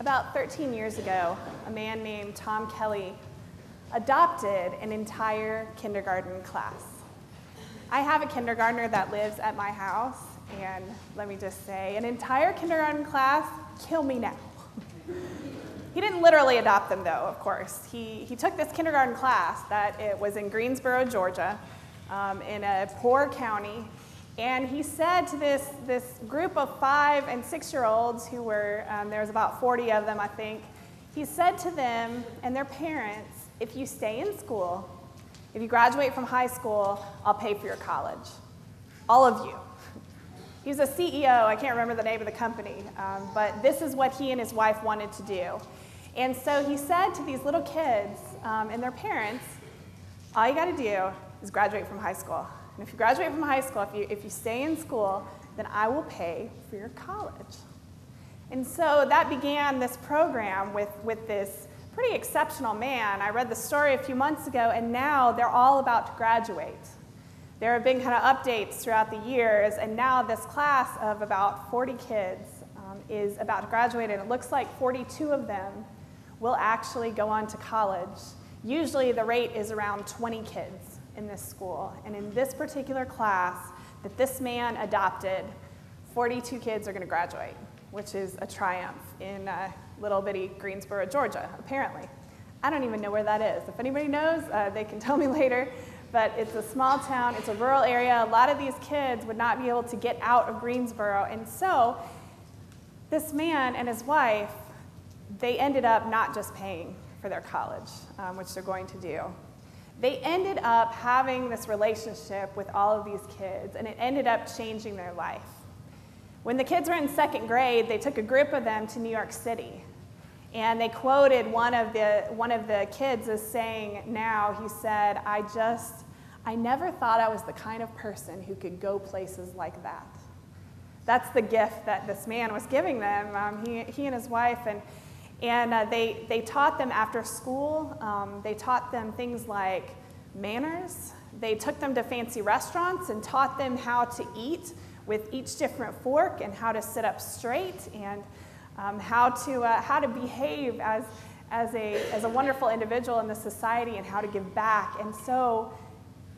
About 13 years ago, a man named Tom Kelly adopted an entire kindergarten class. I have a kindergartner that lives at my house, and let me just say, an entire kindergarten class, kill me now. He didn't literally adopt them, though, of course. He took this kindergarten class that it was in Greensboro, Georgia, in a poor county, and he said to this group of 5- and 6-year-olds who were, there was about 40 of them, I think, he said to them and their parents, if you stay in school, if you graduate from high school, I'll pay for your college. All of you. He was a CEO, I can't remember the name of the company, but this is what he and his wife wanted to do. And so he said to these little kids and their parents, all you got to do is graduate from high school. And if you graduate from high school, if you stay in school, then I will pay for your college. And so that began this program with this pretty exceptional man. I read the story a few months ago, and now they're all about to graduate. There have been kind of updates throughout the years, and now this class of about 40 kids is about to graduate, and it looks like 42 of them will actually go on to college. Usually the rate is around 20 kids in this school, and in this particular class that this man adopted, 42 kids are going to graduate, which is a triumph in little bitty Greensboro, Georgia, apparently. I don't even know where that is. If anybody knows, they can tell me later, but it's a small town, it's a rural area. A lot of these kids would not be able to get out of Greensboro, and so this man and his wife, they ended up not just paying for their college, which they're going to do. They ended up having this relationship with all of these kids, and it ended up changing their life. When the kids were in 2nd grade, they took a group of them to New York City, and they quoted one of the kids as saying, now, he said, I never thought I was the kind of person who could go places like that. That's the gift that this man was giving them, he and his wife, and they taught them after school. They taught them things like manners. They took them to fancy restaurants and taught them how to eat with each different fork and how to sit up straight and how to behave as a wonderful individual in the society and how to give back. And so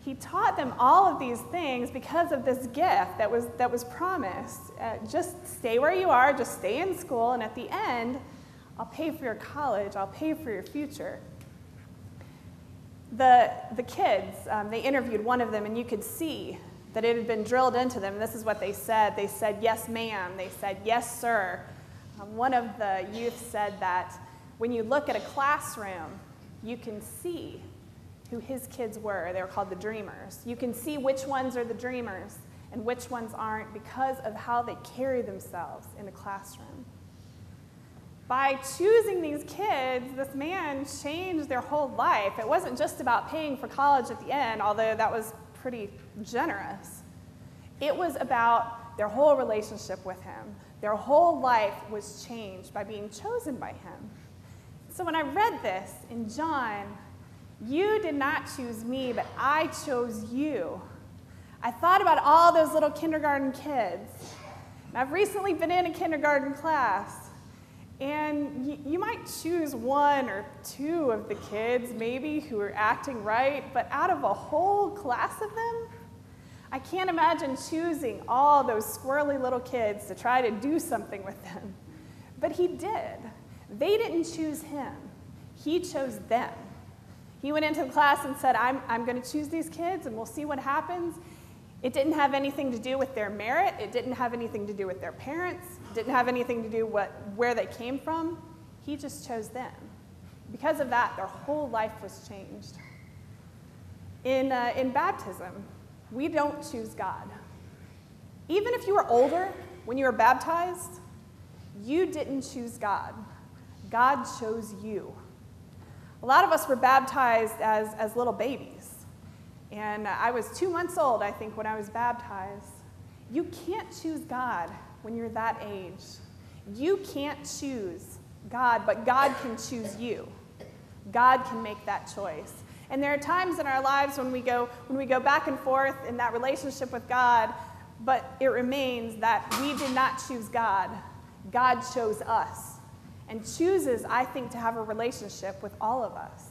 he taught them all of these things because of this gift that was promised. Just stay where you are, just stay in school, and at the end, I'll pay for your college, I'll pay for your future. The kids, they interviewed one of them, and you could see that it had been drilled into them. This is what they said. They said, yes, ma'am. They said, yes, sir. One of the youth said that when you look at a classroom, you can see who his kids were. They were called the dreamers. You can see which ones are the dreamers and which ones aren't because of how they carry themselves in the classroom. By choosing these kids, this man changed their whole life. It wasn't just about paying for college at the end, although that was pretty generous. It was about their whole relationship with him. Their whole life was changed by being chosen by him. So when I read this in John, you did not choose me, but I chose you. I thought about all those little kindergarten kids. And I've recently been in a kindergarten class. And you might choose 1 or 2 of the kids, maybe, who are acting right, but out of a whole class of them, I can't imagine choosing all those squirrely little kids to try to do something with them. But he did. They didn't choose him. He chose them. He went into the class and said, I'm going to choose these kids, and we'll see what happens. It didn't have anything to do with their merit. It didn't have anything to do with their parents. It didn't have anything to do with where they came from. He just chose them. Because of that, their whole life was changed. In baptism, we don't choose God. Even if you were older when you were baptized, you didn't choose God. God chose you. A lot of us were baptized as little babies. And I was 2 months old, I think, when I was baptized. You can't choose God when you're that age. You can't choose God, but God can choose you. God can make that choice. And there are times in our lives when we go back and forth in that relationship with God, but it remains that we did not choose God. God chose us. and chooses, I think, to have a relationship with all of us.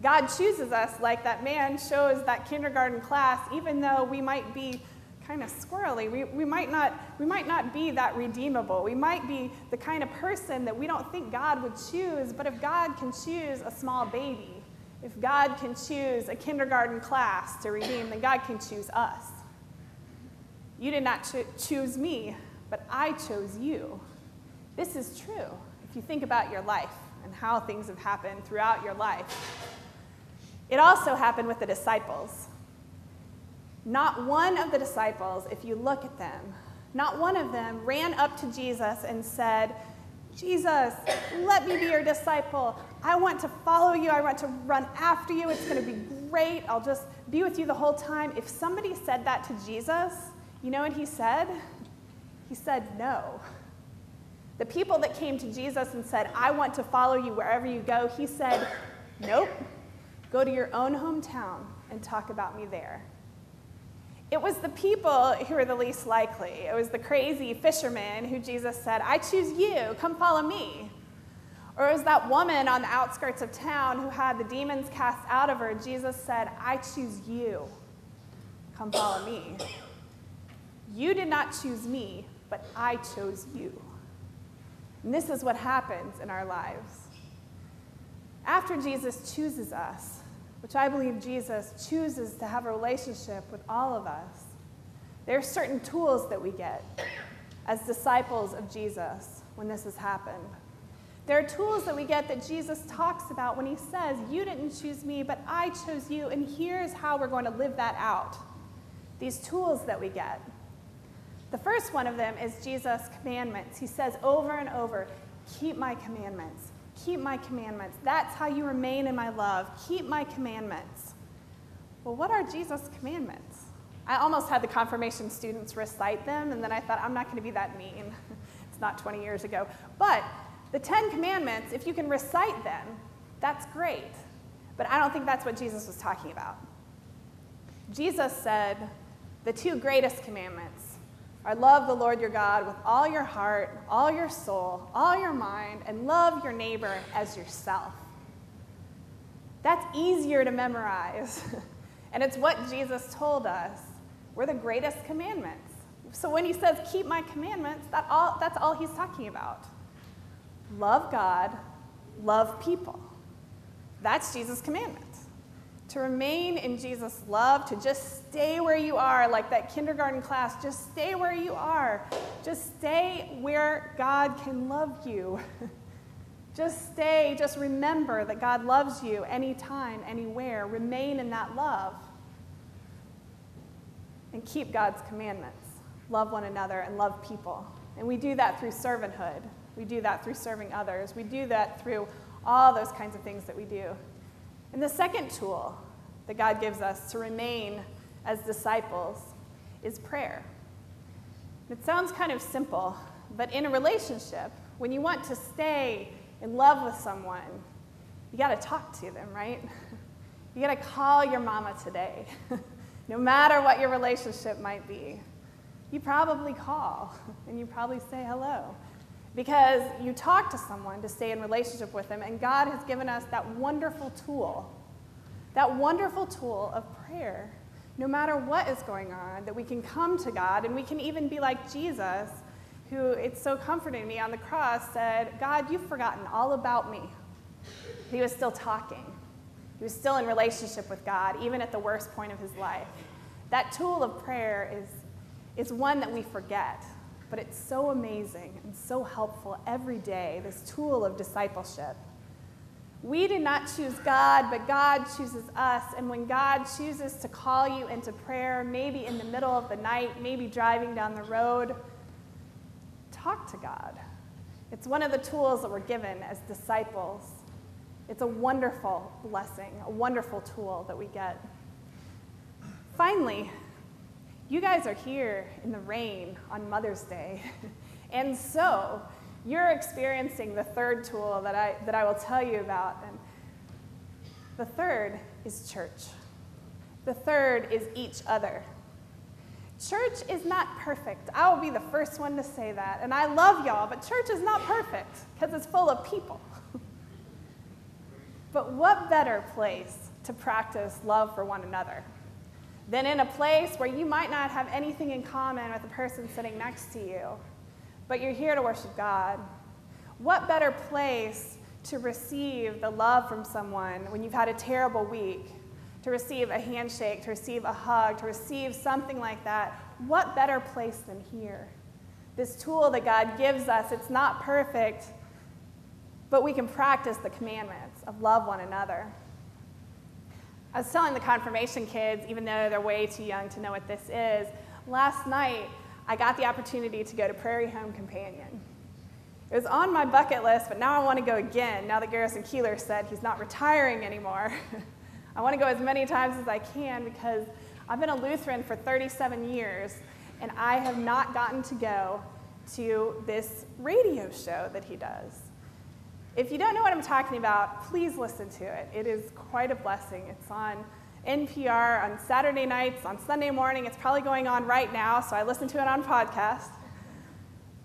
God chooses us like that man chose that kindergarten class, even though we might be kind of squirrely. We might not be that redeemable. We might be the kind of person that we don't think God would choose, but if God can choose a small baby, if God can choose a kindergarten class to redeem, then God can choose us. You did not choose me, but I chose you. This is true if you think about your life and how things have happened throughout your life. It also happened with the disciples. Not one of the disciples, if you look at them, not one of them ran up to Jesus and said, Jesus, let me be your disciple. I want to follow you. I want to run after you. It's going to be great. I'll just be with you the whole time. If somebody said that to Jesus, you know what he said? He said no. The people that came to Jesus and said, I want to follow you wherever you go, he said, nope. Go to your own hometown and talk about me there. It was the people who were the least likely. It was the crazy fishermen who Jesus said, I choose you, come follow me. Or it was that woman on the outskirts of town who had the demons cast out of her. Jesus said, I choose you, come follow me. You did not choose me, but I chose you. And this is what happens in our lives. After Jesus chooses us, which I believe Jesus chooses to have a relationship with all of us, there are certain tools that we get as disciples of Jesus when this has happened. There are tools that we get that Jesus talks about when he says, you didn't choose me, but I chose you, and here's how we're going to live that out. These tools that we get. The first one of them is Jesus' commandments. He says over and over, keep my commandments. Keep my commandments. That's how you remain in my love. Keep my commandments. Well, what are Jesus' commandments? I almost had the confirmation students recite them, and then I thought, I'm not going to be that mean. It's not 20 years ago. But the 10 commandments, if you can recite them, that's great. But I don't think that's what Jesus was talking about. Jesus said the two greatest commandments are love the Lord your God with all your heart, all your soul, all your mind, and love your neighbor as yourself. That's easier to memorize. And it's what Jesus told us were the greatest commandments. So when he says, keep my commandments, that's all he's talking about. Love God, love people. That's Jesus' commandment. To remain in Jesus' love, to just stay where you are, like that kindergarten class, just stay where you are. Just stay where God can love you. Just stay, just remember that God loves you anytime, anywhere. Remain in that love. And keep God's commandments. Love one another and love people. And we do that through servanthood. We do that through serving others. We do that through all those kinds of things that we do. And the second tool that God gives us to remain as disciples is prayer. It sounds kind of simple, but in a relationship, when you want to stay in love with someone, you got to talk to them, right? You got to call your mama today. No matter what your relationship might be, you probably call and you probably say hello. Because you talk to someone to stay in relationship with them, and God has given us that wonderful tool of prayer, no matter what is going on, that we can come to God, and we can even be like Jesus, who, it's so comforting me, on the cross said, God, you've forgotten all about me. He was still talking. He was still in relationship with God, even at the worst point of his life. That tool of prayer is one that we forget. But it's so amazing and so helpful every day, this tool of discipleship. We did not choose God, but God chooses us. And when God chooses to call you into prayer, maybe in the middle of the night, maybe driving down the road, talk to God. It's one of the tools that we're given as disciples. It's a wonderful blessing, a wonderful tool that we get. Finally, you guys are here in the rain on Mother's Day, and so you're experiencing the third tool that I will tell you about. And the third is church. The third is each other. Church is not perfect. I will be the first one to say that. And I love y'all, but church is not perfect because it's full of people. But what better place to practice love for one another than in a place where you might not have anything in common with the person sitting next to you, but you're here to worship God? What better place to receive the love from someone when you've had a terrible week, to receive a handshake, to receive a hug, to receive something like that? What better place than here? This tool that God gives us, it's not perfect, but we can practice the commandments of love one another. I was telling the confirmation kids, even though they're way too young to know what this is, last night I got the opportunity to go to Prairie Home Companion. It was on my bucket list, but now I want to go again, now that Garrison Keeler said he's not retiring anymore. I want to go as many times as I can because I've been a Lutheran for 37 years, and I have not gotten to go to this radio show that he does. If you don't know what I'm talking about, please listen to it. It is quite a blessing. It's on NPR on Saturday nights, on Sunday morning. It's probably going on right now, so I listen to it on podcast.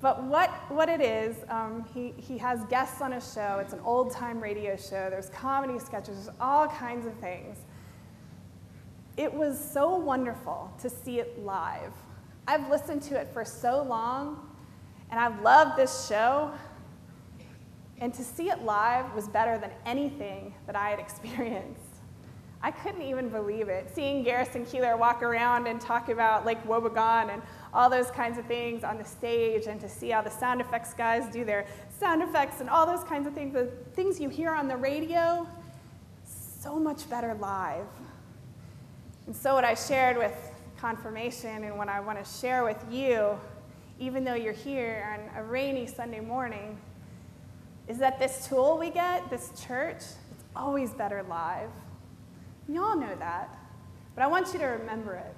But what it is, he has guests on his show. It's an old-time radio show. There's comedy sketches, there's all kinds of things. It was so wonderful to see it live. I've listened to it for so long, and I've loved this show. And to see it live was better than anything that I had experienced. I couldn't even believe it. Seeing Garrison Keeler walk around and talk about Lake Wobegon and all those kinds of things on the stage, and to see how the sound effects guys do their sound effects and all those kinds of things, the things you hear on the radio, so much better live. And so what I shared with confirmation and what I want to share with you, even though you're here on a rainy Sunday morning, is that this tool we get, this church, it's always better live. You all know that, but I want you to remember it.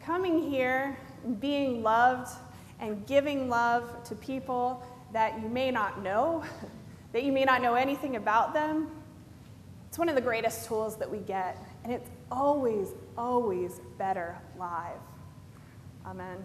Coming here and being loved and giving love to people that you may not know, that you may not know anything about them, it's one of the greatest tools that we get, and it's always, always better live. Amen.